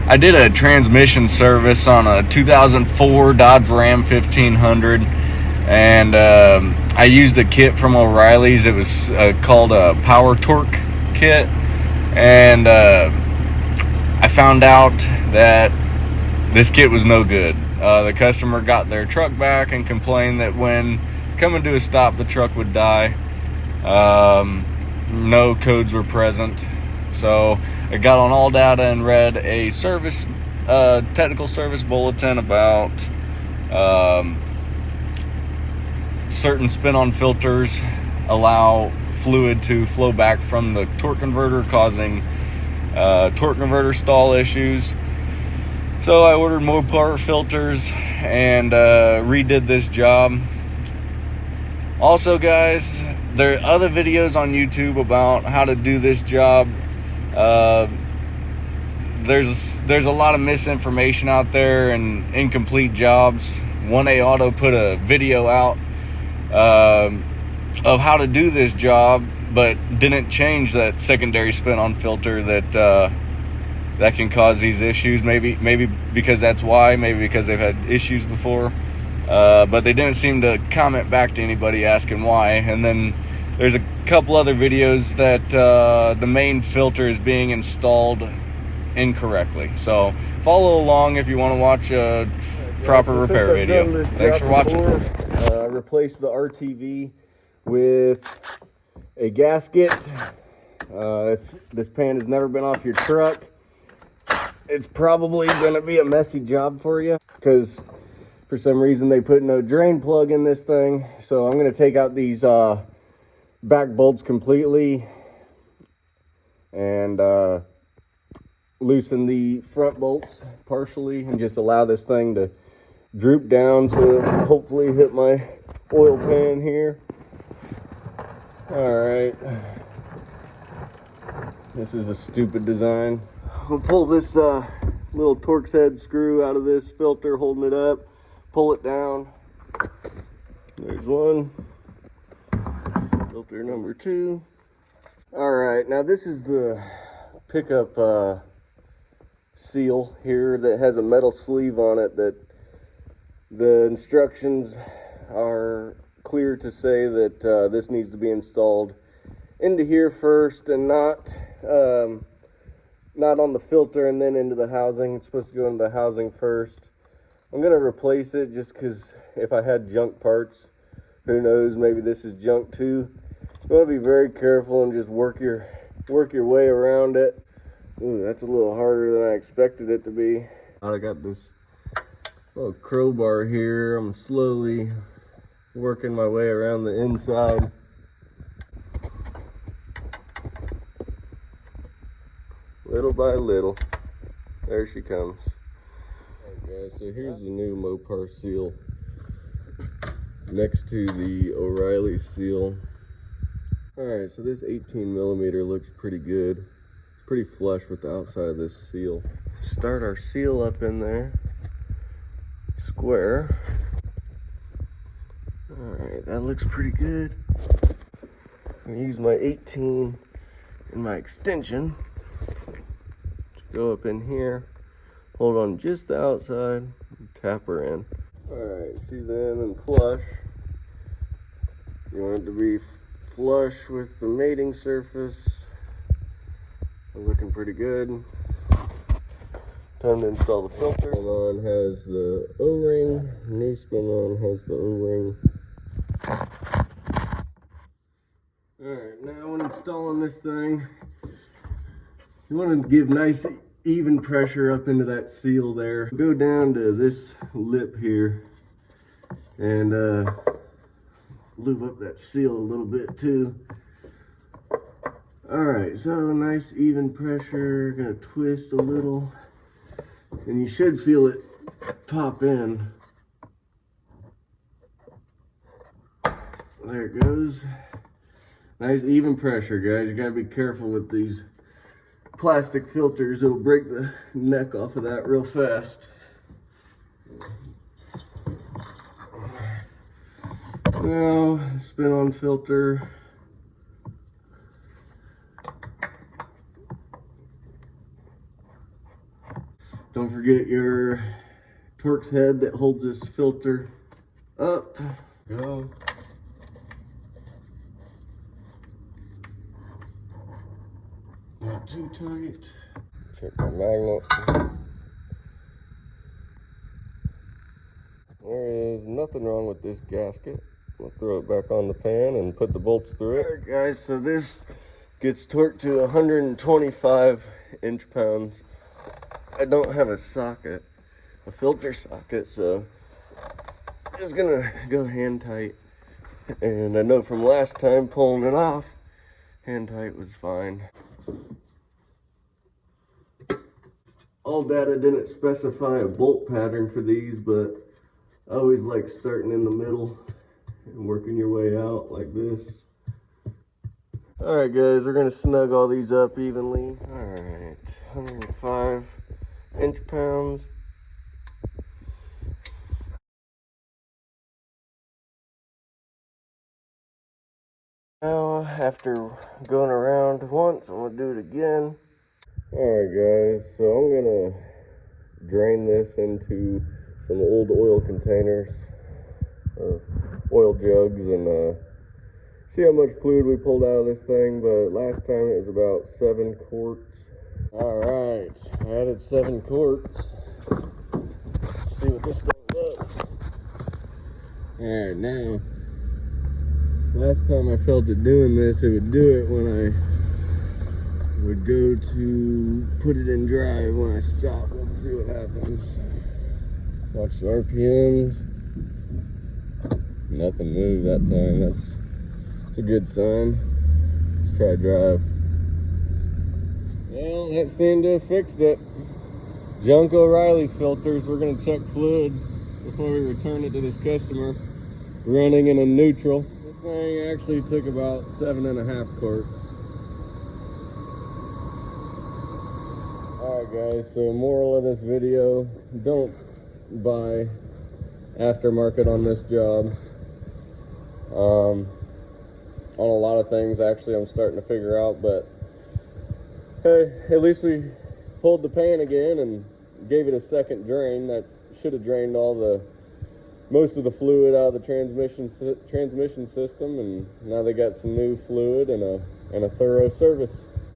I did a transmission service on a 2004 Dodge Ram 1500, and I used a kit from Oriellys. It was called a Power Torque kit, and I found out that this kit was no good. The customer got their truck back and complained that when coming to a stop, the truck would die. No codes were present. So I got on All Data and read a technical service bulletin about certain spin-on filters allow fluid to flow back from the torque converter, causing torque converter stall issues. So I ordered Mopar filters and redid this job. Also, guys, there are other videos on YouTube about how to do this job. There's a lot of misinformation out there and incomplete jobs. 1A Auto put a video out of how to do this job, but didn't change that secondary spin-on filter that can cause these issues. Maybe because that's why. Maybe because they've had issues before. But they didn't seem to comment back to anybody asking why. And then there's a couple other videos that the main filter is being installed incorrectly. So follow along if you want to watch a proper repair video. Thanks for watching. I replaced the RTV with a gasket. If this pan has never been off your truck, it's probably going to be a messy job for you, because for some reason they put no drain plug in this thing. So I'm going to take out these back bolts completely and loosen the front bolts partially and just allow this thing to droop down to hopefully hit my oil pan here. All right, this is a stupid design. I'll pull this little Torx head screw out of this filter holding it up, pull it down. There's one. Filter number 2. All right, now this is the pickup seal here that has a metal sleeve on it that the instructions are clear to say that this needs to be installed into here first and not on the filter and then into the housing. It's supposed to go into the housing first. I'm going to replace it just because if I had junk parts, who knows, maybe this is junk too. You want to be very careful and just work your way around it. Ooh, that's a little harder than I expected it to be. I got this little crowbar here. I'm slowly working my way around the inside. Little by little. There she comes. Alright guys, so here's the new Mopar seal next to the Oriellys seal. Alright, so this 18mm looks pretty good. It's pretty flush with the outside of this seal. Start our seal up in there. Square. Alright, that looks pretty good. I'm gonna use my 18 and my extension. Just go up in here, hold on just the outside, and tap her in. Alright, she's in and flush. You want it to be flush with the mating surface. Looking pretty good. Time to install the filter. Spin-on has the O-ring. New spin-on has the O-ring. Alright, now when installing this thing, you want to give nice even pressure up into that seal there. Go down to this lip here and lube up that seal a little bit too. Alright, so nice even pressure. Gonna twist a little and you should feel it pop in. There it goes. Nice even pressure, guys. You gotta be careful with these plastic filters. It'll break the neck off of that real fast. Now, spin-on filter. Don't forget your Torx head that holds this filter up. Go. Not too tight. Check my magnet. There is nothing wrong with this gasket. We'll throw it back on the pan and put the bolts through it. Alright guys, so this gets torqued to 125 inch-pounds. I don't have a socket, a filter socket, so I'm just gonna go hand tight. And I know from last time pulling it off, hand tight was fine. All data didn't specify a bolt pattern for these, but I always like starting in the middle and working your way out like this. Alright guys, we're gonna snug all these up evenly. Alright, 105 inch-pounds. Now, after going around once, I'm gonna do it again. Alright guys, so I'm gonna drain this into some old oil containers, or oil jugs, and see how much fluid we pulled out of this thing. But last time it was about 7 quarts. Alright, I added 7 quarts. Let's see what this thing does. Alright, now, last time I felt it doing this, it would do it when I would go to put it in drive. When I stop, let's see what happens. Watch the RPMs. Nothing moved that time. That's a good sign. Let's try drive. Well, that seemed to have fixed it. Junk Oriellys filters. We're going to check fluid before we return it to this customer. Running in a neutral. This thing actually took about 7.5 quarts. Alright guys, so moral of this video, don't buy aftermarket on this job. On a lot of things actually I'm starting to figure out, but hey, at least we pulled the pan again and gave it a second drain. That should have drained most of the fluid out of the transmission system, and now they got some new fluid and a thorough service.